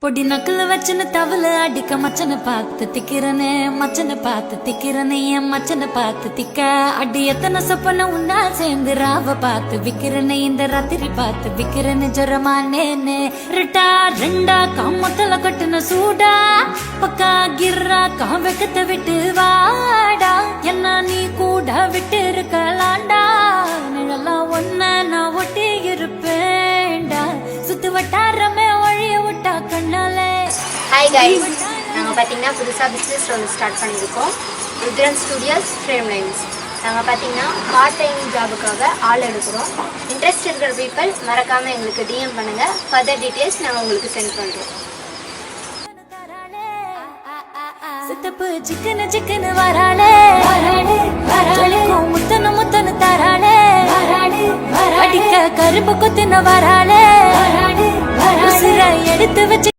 பொடி நக்கல வச்சுன்னு தவள அடிக்க மச்சனை பார்த்து திக்கிறனே மச்சனை பார்த்து திக்கிறனே என் மச்சனை பார்த்து திக்க அடி எத்தனை சொப்பன உன்னா சேர்ந்து ராவ பார்த்து விக்கிறனே இந்த ராத்திரி பார்த்து விக்கிறனே ஜொரமானேன்னு ரிட்டா ரெண்டா காமத்தல கட்டுன சூடா பக்கா கிர்ரா காவக்கத்தை விட்டு வாடா என்ன நீ கூட விட்டு இருக்கலாண்டா நிழலாம் ஒன்ன நான் ஒட்டி இருப்பேன்டா சுத்து வட்டாரமே வழிய விட்டா கண்ணாலே. ஹாய் கைஸ், நாங்கள் பார்த்தீங்கன்னா புதுசாக பிஸ்னஸ் ஒன்று ஸ்டார்ட் பண்ணியிருக்கோம். Rudran studios frame lines. நாங்கள் பார்த்தீங்கன்னா பார்ட் டைம் ஜாபுக்காக ஆள் எடுக்கிறோம். இன்ட்ரெஸ்ட் இருக்கிற பீப்பிள் மறக்காமல் எங்களுக்கு டிஎம் பண்ணுங்கள். ஃபர்தர் டீட்டெயில்ஸ் நாங்கள் உங்களுக்கு சென்ட் பண்ணுறோம். சித்தப்பு சிக்கன சிக்கன வராளே முத்தன முத்தன தராளே அடிக்க கருப்பு குத்துன வராளே எடுத்து வச்சு